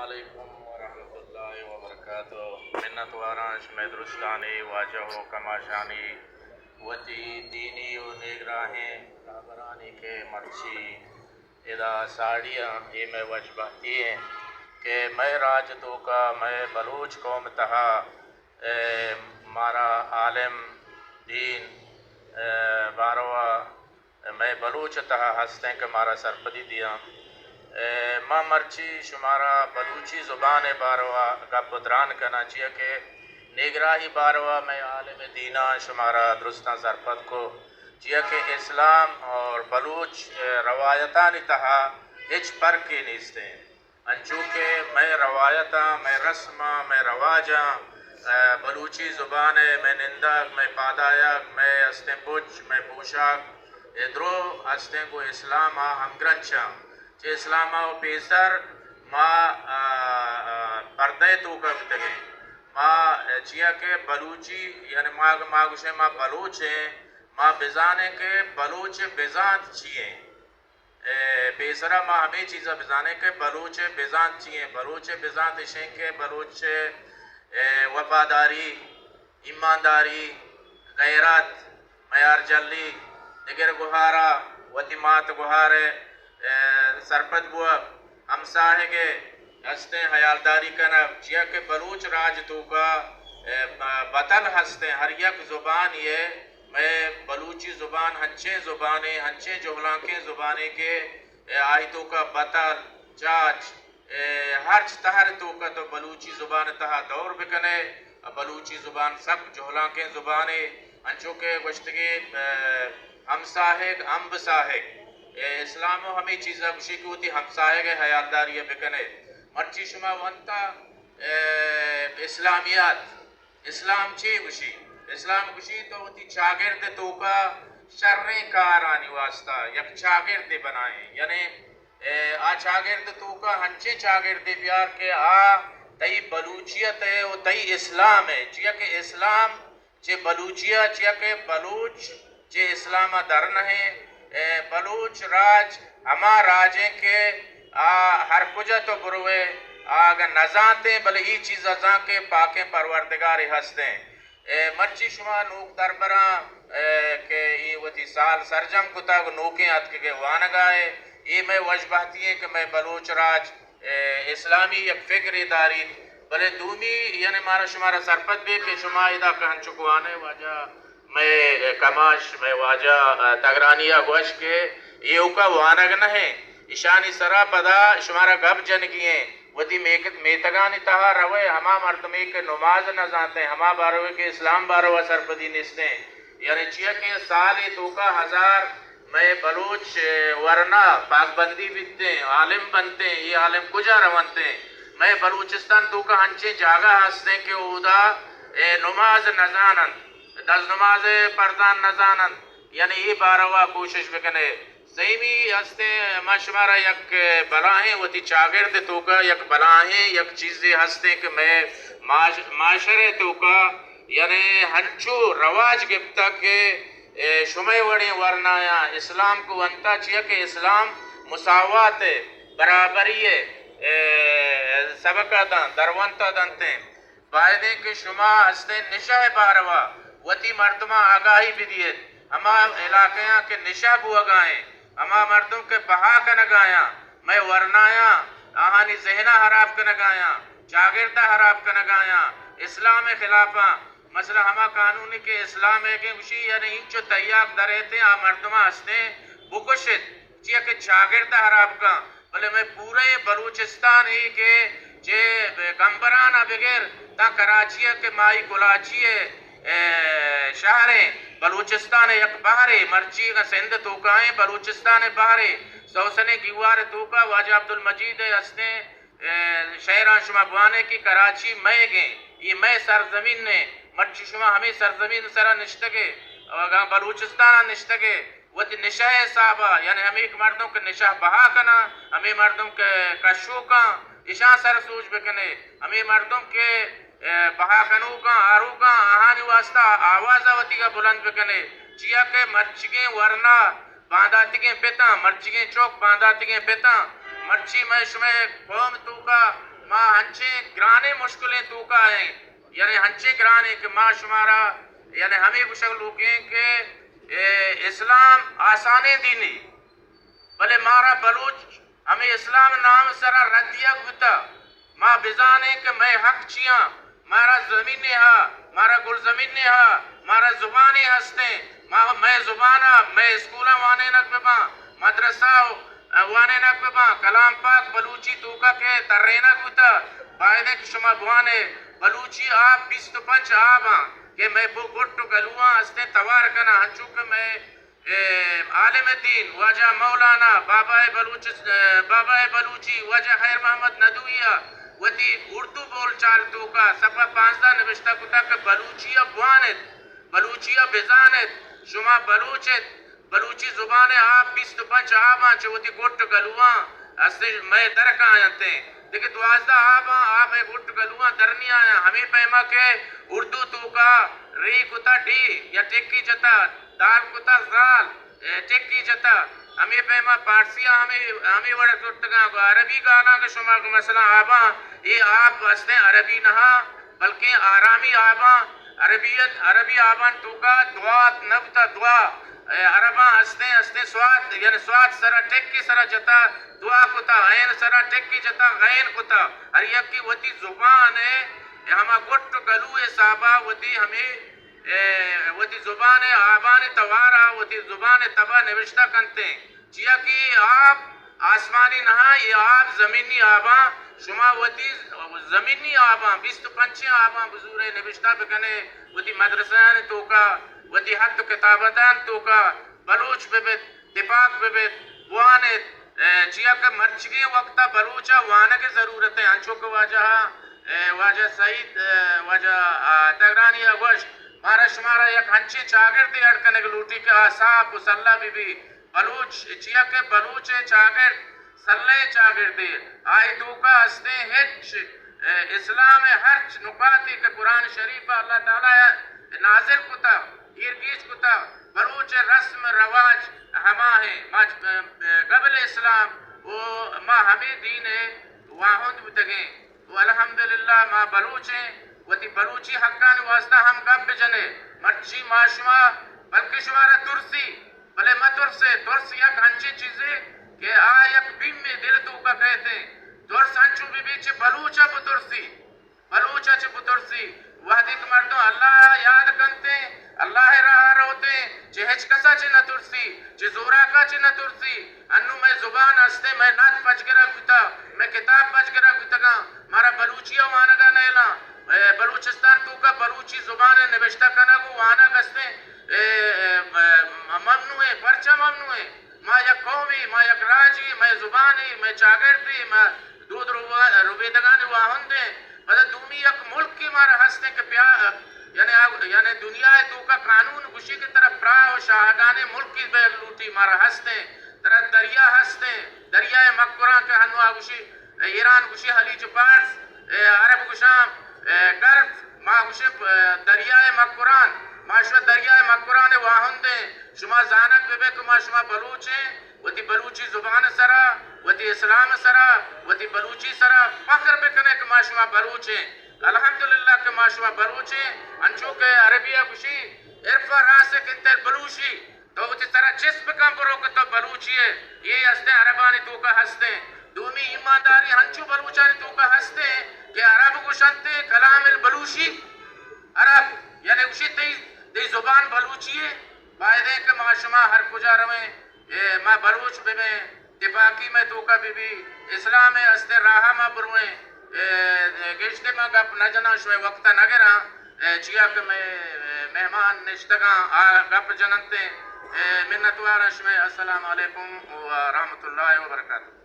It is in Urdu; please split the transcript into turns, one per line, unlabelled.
علیکم ورحمۃ اللہ وبرکاتہ منت وارانش میں درستانی واجہ و کماشانی وتی دینی و نگراہیں کابرانی کے مرچی ادا ساڑیاں یہ میں وجبہتی ہیں کہ میں راج تو کا میں بلوچ قوم تہا مارا عالم دین باروا میں بلوچ تہا ہستیں کہ مارا سرپدی دیا ماں مرچی شمارا بلوچی زبان باروا کا بدران کرنا چاہیے کہ نگراہی باروا میں عالم دینہ شمارا درستہ سرپد کو چاہیے کہ اسلام اور بلوچ روایتانی تہا ہچ پر کے نیستے انچو کہ میں روایتاں میں رسماں میں رواجاں بلوچی زبان میں نندگ میں پادایگ میں استیں پچ میں پوشاک درو استیں کو اسلام ہم گرنچاں چہ اسلام پیسر ما پردے تو کا بتگے ما چیا کہ بلوچی یعنی ماگوشے ما بلوچ ہیں ما بزانے کے بلوچ بزانت چیئیں پیسرا ما ہمیں چیزا بزانے کے بلوچ بزانت چیئیں بلوچ بزانت اشیں کے بلوچ وفاداری ایمانداری غیرت معیار جلی نگر گہارا وطیمات گہارے سرپد بوا ہمساہ کے ہستے حیالداری کنب چیا کہ بلوچ راج تو کا بطل ہستے ہر یک زبان یہ میں بلوچی زبان ہنچے زبانیں ہنچے جہلانکیں زبانیں کے آئی تو کا بطل چاچ ہر تہر تو کا تو بلوچی زبان تہا دور بکنے بلوچی زبان سب جہلانکیں زبانیں ہنچوں کے گشتگی ہمساہگ امبساہگ اسلام و ہمیں چیزیں گوشی کی ہوتی ہمسائے گئے حیالداری بکنے مرچی شما وانتا اسلامیات اسلام چی گوشی اسلام گوشی تو ہوتی چاگرد تو کا شریں کارانی واسطہ یک چاگرد بنائیں یعنی آ چاگرد تو کا ہنچے چاگرد بیار کے تئی بلوچیت ہے و تئی اسلام ہے چیا کہ اسلام چے بلوچیہ چیا کہ بلوچ چے اسلام درن ہے بلوچ راج ہما راجیں کے ہر کجا تو بروے آگا نزانتے بلے ای چیز ازاں کے پاکیں پروردگاری ہستیں مرچی شما نوک دربراں کہ ای وطی سال سرجم کتا نوکیں ات کے وانگائے ای میں وجبہتی ہیں کہ میں بلوچ راج اسلامی یک فکر داری بلے دومی یعنی مارا شمارا سرپت بھی کہ شما ادا کہن چکوانے واجہ میں کماش میں واجہ تگرانیہ گوش کے یہ اوکا وانگ نہیں اشانی سرا پدا شمارا گب جنگییں ودی میتگانی تہا روے ہما مردمی کے نماز نہ جانتے ہیں ہما باروے کے اسلام باروہ سرپدی نستے یعنی چیئے کہ سالی توکا ہزار میں بلوچ ورنہ پاک بندی بیتے ہیں عالم بنتے ہیں یہ عالم کجا روانتے ہیں میں بلوچستان توکا ہنچے جاگہ ہستے کہ اودا نماز نزانن دس نماز پردان نزانن یعنی یہ باروا کوشش بکنے زیمی ہستے مشمارا یک بلاہیں وتی چاگرد تو کا یک بلاہیں یک چیزیں ہستے کہ میں معاشرے تو کا یعنی ہنچو رواج گفتا کہ شمع وڑیں ورنایا اسلام کو انتا چیا کہ اسلام مساوات ہے برابری ہے سبقہ دن دروانتا دنتے فائدے کہ شما ہستے نشہ باروا وتی مردمہ آگاہی بھی دیت ہما علاقیاں کے نشہ بو اگائیں ہما مردم کے بہا کا نگایا میں ورنایا آہانی ذہنہ حراب کا نگایا چاگردہ حراب کا نگایا اسلام خلافہ مثلا ہما قانونی کے اسلام ہے کہ اسی یعنی انچو تیاق درہتے ہیں مردمہ ہستے بکشت چیئے کہ چاگردہ حراب کا بلے میں پورے بلوچستان ہی کے جے کمبرانہ بغیر تا کراچیہ کے مائی کلاچیہ شہریں بلوچستان یک بہرے مرچی کا سندھ توکائیں بلوچستان بہرے سوسنے گیوار توکا واجہ عبدالمجید ہستیں شہران شما بوانے کی کراچی میں گئیں یہ میں سرزمین نے مرچی شما ہمیں سرزمین سرا نشتگے بلوچستان نشتگے وہ نشہ صحابہ یعنی ہمیں ایک مردوں کے نشہ بہا کنا ہمیں مردوں کے کشو کا اشان سر سوچ بکنے ہمیں مردوں کے بہا کنو کا آرو کا آہانی واسطہ آوازہ وطی کا بلند بکنے چیا کہ مرچگیں ورنہ بانداتگیں پیتا مرچگیں چوک بانداتگیں پیتا مرچی میں شمیں قوم تو کا ما ہنچے گرانے مشکلیں تو کا ہیں یعنی ہنچے گرانے کہ ما شمارا یعنی ہمیں بشک لوگیں کہ اسلام آسانے دینی بلے مارا بلوچ ہمیں اسلام نام سرا ردیہ گتا ما بزانے کہ میں حق چیاں مارا زمین ہا مارا گل زمین ہا مارا زبانی ہستے میں زبانا میں اسکولہ وانے نک ببا مدرسہ وانے نک ببا کلام پاک بلوچی توکا کے ترینہ گتا باید کہ شما بوانے بلوچی آپ 25 آباں کہ میں بو گٹو گلوان ہستے توار کنا ہنچو کہ میں عالم دین واجہ مولانا بابا بلوچی واجہ خیر محمد ندویہ وتی اردو بول چال تو کا سپا 15 نوشتہ کتا کہ بلوچیہ بوانت بلوچیہ بزانت شما بلوچت بلوچی زبان آپ 25 آباں چوتی گٹ گلوان اسے میں درکاں آیانتے دیکھیں 12 آباں آپ میں گٹ گلوان درنی آیا ہمیں پیما کہ اردو تو کا ری کتا ڈی یا ٹکی جتا دال کتا زال ٹکی جتا ہمیں پیما پارسیاں ہمیں وڑا کٹگاں عربی گانا کہ شما کو مثلا آباں یہ آپ واسطے عربی نہا بلکہ آرامی آباں عربی آباں تو کا دعات نبتا دعا عرباں ہستے سواد یعنی سواد سرا ٹکی سرا جتا دعا کتا عین سرا ٹکی جتا غین کتا ہر یک کی وتی زبان ہے ہما گٹ گلو صحابہ وتی ہمیں وتی زبان آبان توارا وتی زبان تبا نوشتہ کنتے چیا کہ آپ آسمانی نہا یہ آپ زمینی آباں شما وتی زمینی آباں 25 آباں بزور نوشتہ بکنے وتی مدرسان تو کا وتی حد کتابتان تو کا بلوچ ببت دپاک ببت وانت چیا کہ مرچگی وقتا بلوچا وانا کے ضرورت ہے انچو کو واجہ سعید واجہ تگرانی اگوش مارا شمارا یک ہنچے چاگر دی اڑکنے کے لوٹی کے آساب و صلح بی بلوچ چیا کہ بلوچ چاگر صلح چاگر دی آئی تو کا ہستے ہچ اسلام ہر نکاتی کہ قرآن شریف اللہ تعالی نازل کتا ایرگیج کتا بلوچ رسم رواج ہما ہے قبل اسلام ما ہمیں دین ہے واہند بتگیں والحمدللہ ما بلوچ ہیں وتی بلوچی حقان واسطہ ہم گب جنے مرچی معاشمہ بلکہ شمارا ترسی بلے مترسے ترس یک ہنچی چیزیں کہ یک بیم میں دل تو کا کہتے ہیں ترس ہنچو بھی بیچے بلوچا بترسی بلوچا چھ بترسی وحدی کے مردوں اللہ یاد کنتے اللہ راہ روتے چھ ہچ کسا چھ نہ ترسی چھ زورا کا چھ نہ ترسی انو میں زبان ہستے میں نات پچ گرہ گتا میں کتاب پچ گرہ گتا گا مارا بلوچیہ وانگا نیلا بلوچستان تو کا بلوچی زبان نوشتہ کنا کو وانا گستے ممنوع ہے پرچہ ممنوع ہے ما یک قومی ما یک راجی ما زبانی ما چاگردی ما دود روبیدگان واہندے مدد دومی یک ملک کی مارا ہستے کہ یعنی دنیا تو کا قانون گوشی کی طرف پرا و شاہگانے ملک کی بیگ لوٹی مارا ہستے طرح دریا ہستے دریائے مکران کے ہنوا گوشی ایران گوشی حلیج پارس عرب گوشام گلف ما گوشی دریائے مکران ماشوا دریائے مکران واہندے شما زانک بے کما شما بلوچ ہیں وتی بلوچی زبان سرا وتی اسلام سرا وتی بلوچی سرا فخر بکنے کما شما بلوچ ہیں الحمدللہ کما شما بلوچ ہیں انچو کے عربیہ گوشی عرفہ راسے کنتر بلوچی تو وتی سرا جسم کم برو کتا بلوچی ہے یہ ہستے عربانی تو کا ہستے دومی ایمانداری ہنچو بلوچانی تو کا ہستے کہ عرب گوشنتے کلام البلوچی عرب یعنی گوشی تی زبان بلوچی ہے باید ہے کہ ما شما ہر کجا رویں ما بلوچ بے میں دپاکی میں تو کا بھی اسلام استے راہا ما برویں گشتے ما گپ نجنا شوئے وقتا نگرہ چیا کہ میں مہمان نشتگاں گپ جننتے منتوارش میں السلام علیکم ورحمت اللہ وبرکاتہ